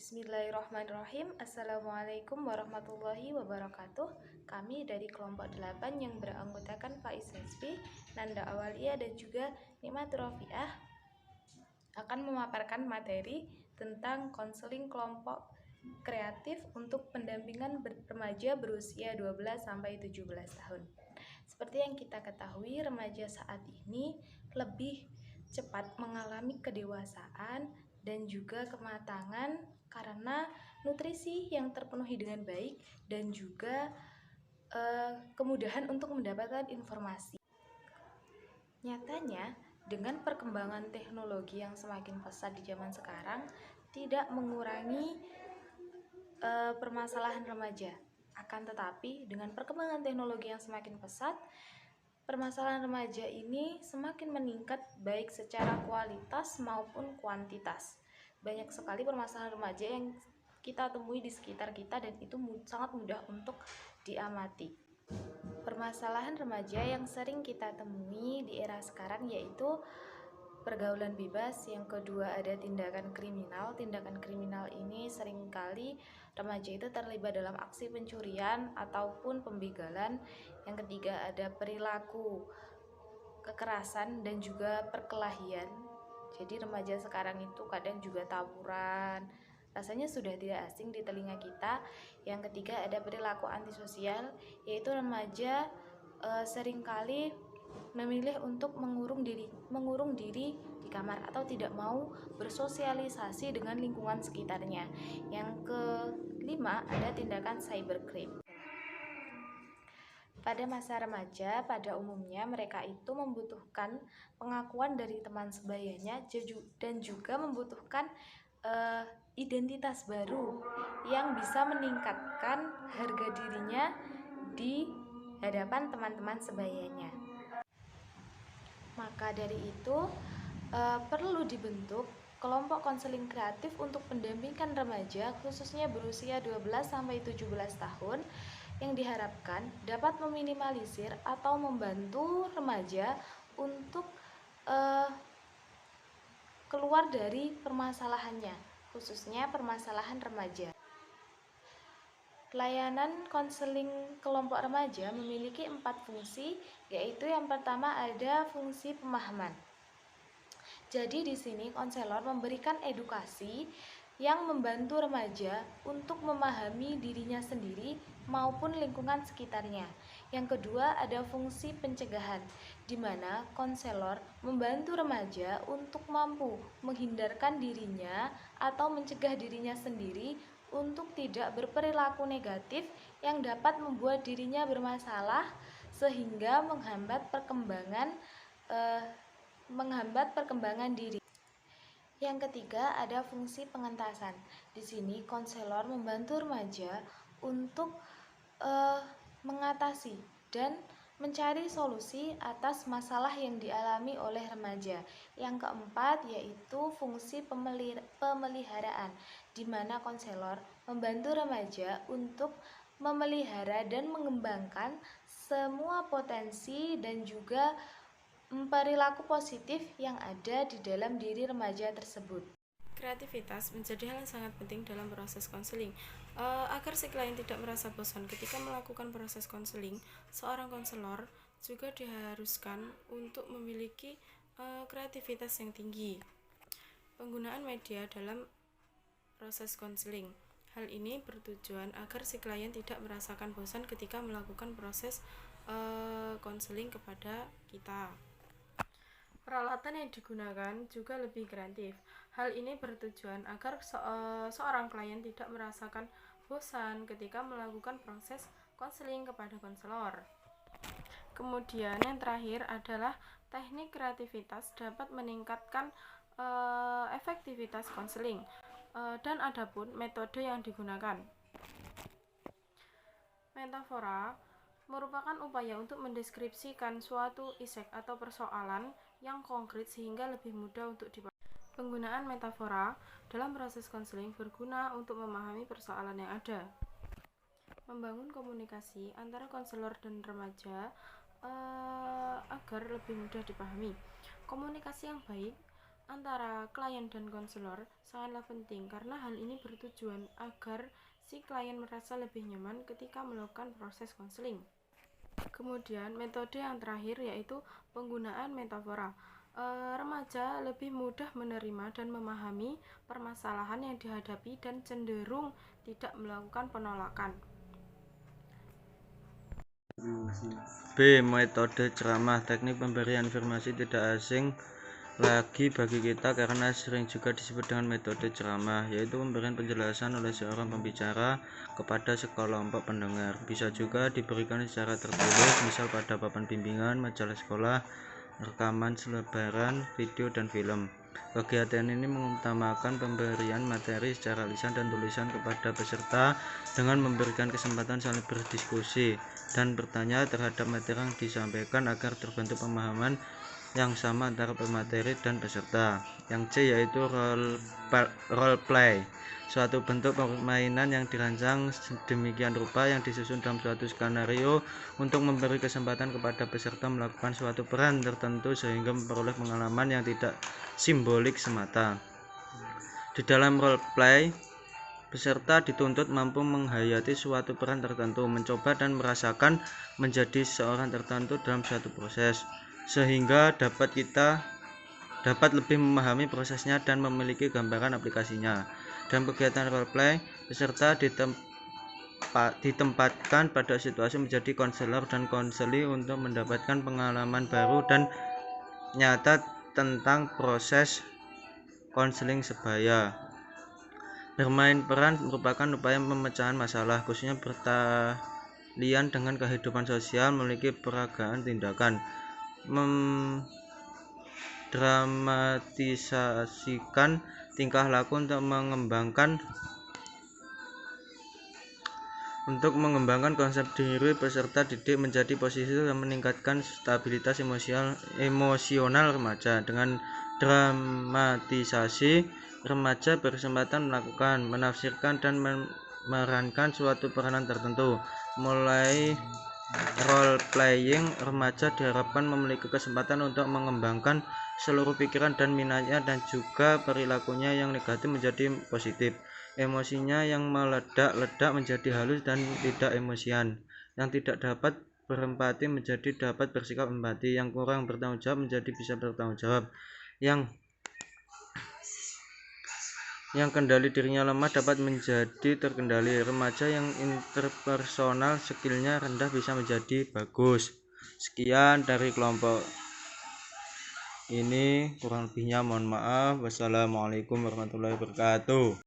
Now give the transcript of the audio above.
Bismillahirrahmanirrahim. Assalamualaikum warahmatullahi wabarakatuh. Kami dari kelompok 8 yang beranggotakan Faiz Hasbi, Nanda Awalia dan juga Nikmatur Rofiah akan memaparkan materi tentang konseling kelompok kreatif untuk pendampingan remaja berusia 12 sampai 17 tahun. Seperti yang kita ketahui, remaja saat ini lebih cepat mengalami kedewasaan dan juga kematangan karena nutrisi yang terpenuhi dengan baik dan juga kemudahan untuk mendapatkan informasi. Nyatanya, dengan perkembangan teknologi yang semakin pesat di zaman sekarang, tidak mengurangi permasalahan remaja. Akan tetapi, dengan perkembangan teknologi yang semakin pesat, permasalahan remaja ini semakin meningkat baik secara kualitas maupun kuantitas. Banyak sekali permasalahan remaja yang kita temui di sekitar kita dan itu sangat mudah untuk diamati. Permasalahan remaja yang sering kita temui di era sekarang yaitu pergaulan bebas, yang kedua ada tindakan kriminal. Tindakan kriminal ini seringkali remaja itu terlibat dalam aksi pencurian ataupun pembegalan. Yang ketiga ada perilaku kekerasan dan juga perkelahian. Jadi remaja sekarang itu kadang juga tawuran, rasanya sudah tidak asing di telinga kita. Yang ketiga ada perilaku antisosial, yaitu remaja seringkali memilih untuk mengurung diri di kamar atau tidak mau bersosialisasi dengan lingkungan sekitarnya. Yang kelima ada tindakan cybercrime. Pada masa remaja, pada umumnya mereka itu membutuhkan pengakuan dari teman sebayanya dan juga membutuhkan identitas baru yang bisa meningkatkan harga dirinya di hadapan teman-teman sebayanya. Maka dari itu perlu dibentuk kelompok konseling kreatif untuk pendampingan remaja khususnya berusia 12-17 tahun yang diharapkan dapat meminimalisir atau membantu remaja untuk keluar dari permasalahannya, khususnya permasalahan remaja. Layanan konseling kelompok remaja memiliki 4 fungsi, yaitu yang pertama ada fungsi pemahaman. Jadi di sini konselor memberikan edukasi yang membantu remaja untuk memahami dirinya sendiri maupun lingkungan sekitarnya. Yang kedua ada fungsi pencegahan, di mana konselor membantu remaja untuk mampu menghindarkan dirinya atau mencegah dirinya sendiri untuk tidak berperilaku negatif yang dapat membuat dirinya bermasalah sehingga menghambat perkembangan diri. Yang ketiga ada fungsi pengentasan. Di sini konselor membantu remaja untuk mengatasi dan mencari solusi atas masalah yang dialami oleh remaja. Yang keempat yaitu fungsi pemeliharaan, di mana konselor membantu remaja untuk memelihara dan mengembangkan semua potensi dan juga perilaku positif yang ada di dalam diri remaja tersebut. Kreativitas menjadi hal yang sangat penting dalam proses konseling. Agar si klien tidak merasa bosan ketika melakukan proses konseling, seorang konselor juga diharuskan untuk memiliki kreativitas yang tinggi. Penggunaan media dalam proses konseling. Hal ini bertujuan agar si klien tidak merasakan bosan ketika melakukan proses konseling kepada kita. Peralatan yang digunakan juga lebih kreatif. Hal ini bertujuan agar seorang klien tidak merasakan bosan ketika melakukan proses konseling kepada konselor. Kemudian yang terakhir adalah teknik kreativitas dapat meningkatkan efektivitas konseling dan adapun metode yang digunakan. Metafora merupakan upaya untuk mendeskripsikan suatu isek atau persoalan yang konkret sehingga lebih mudah untuk dipahami. Penggunaan metafora dalam proses konseling berguna untuk memahami persoalan yang ada. Membangun komunikasi antara konselor dan remaja agar lebih mudah dipahami. Komunikasi yang baik antara klien dan konselor sangatlah penting karena hal ini bertujuan agar si klien merasa lebih nyaman ketika melakukan proses konseling. Kemudian metode yang terakhir yaitu penggunaan metafora. Remaja lebih mudah menerima dan memahami permasalahan yang dihadapi dan cenderung tidak melakukan penolakan. B. Metode ceramah. Teknik pemberian informasi tidak asing lagi bagi kita karena sering juga disebut dengan metode ceramah, yaitu pemberian penjelasan oleh seorang pembicara kepada sekelompok pendengar. Bisa juga diberikan secara tertulis, misal pada papan bimbingan, majalah sekolah, rekaman selebaran, video, dan film. Kegiatan ini mengutamakan pemberian materi secara lisan dan tulisan kepada peserta dengan memberikan kesempatan saling berdiskusi dan bertanya terhadap materi yang disampaikan agar terbentuk pemahaman yang sama antara pemateri dan peserta. Yang C yaitu role play, suatu bentuk permainan yang dirancang sedemikian rupa yang disusun dalam suatu skenario untuk memberi kesempatan kepada peserta melakukan suatu peran tertentu sehingga memperoleh pengalaman yang tidak simbolik semata. Di dalam role play, peserta dituntut mampu menghayati suatu peran tertentu, mencoba dan merasakan menjadi seorang tertentu dalam suatu proses, sehingga dapat lebih memahami prosesnya dan memiliki gambaran aplikasinya. Dalam kegiatan role play, peserta ditempatkan pada situasi menjadi konselor dan konseli untuk mendapatkan pengalaman baru dan nyata tentang proses konseling sebaya. Bermain peran merupakan upaya pemecahan masalah, khususnya bertalian dengan kehidupan sosial, memiliki peragaan tindakan, mendramatisasikan tingkah laku untuk mengembangkan konsep diri peserta didik menjadi posisi dan meningkatkan stabilitas emosional remaja. Dengan dramatisasi, remaja berkesempatan melakukan, menafsirkan, dan memerankan suatu peranan tertentu. Mulai role playing, remaja diharapkan memiliki kesempatan untuk mengembangkan seluruh pikiran dan minatnya dan juga perilakunya yang negatif menjadi positif, emosinya yang meledak-ledak menjadi halus dan tidak emosian, yang tidak dapat berempati menjadi dapat bersikap empati, yang kurang bertanggung jawab menjadi bisa bertanggung jawab, yang kendali dirinya lemah dapat menjadi terkendali. Remaja yang interpersonal skillnya rendah bisa menjadi bagus. Sekian dari kelompok ini, kurang lebihnya mohon maaf. Wassalamualaikum warahmatullahi wabarakatuh.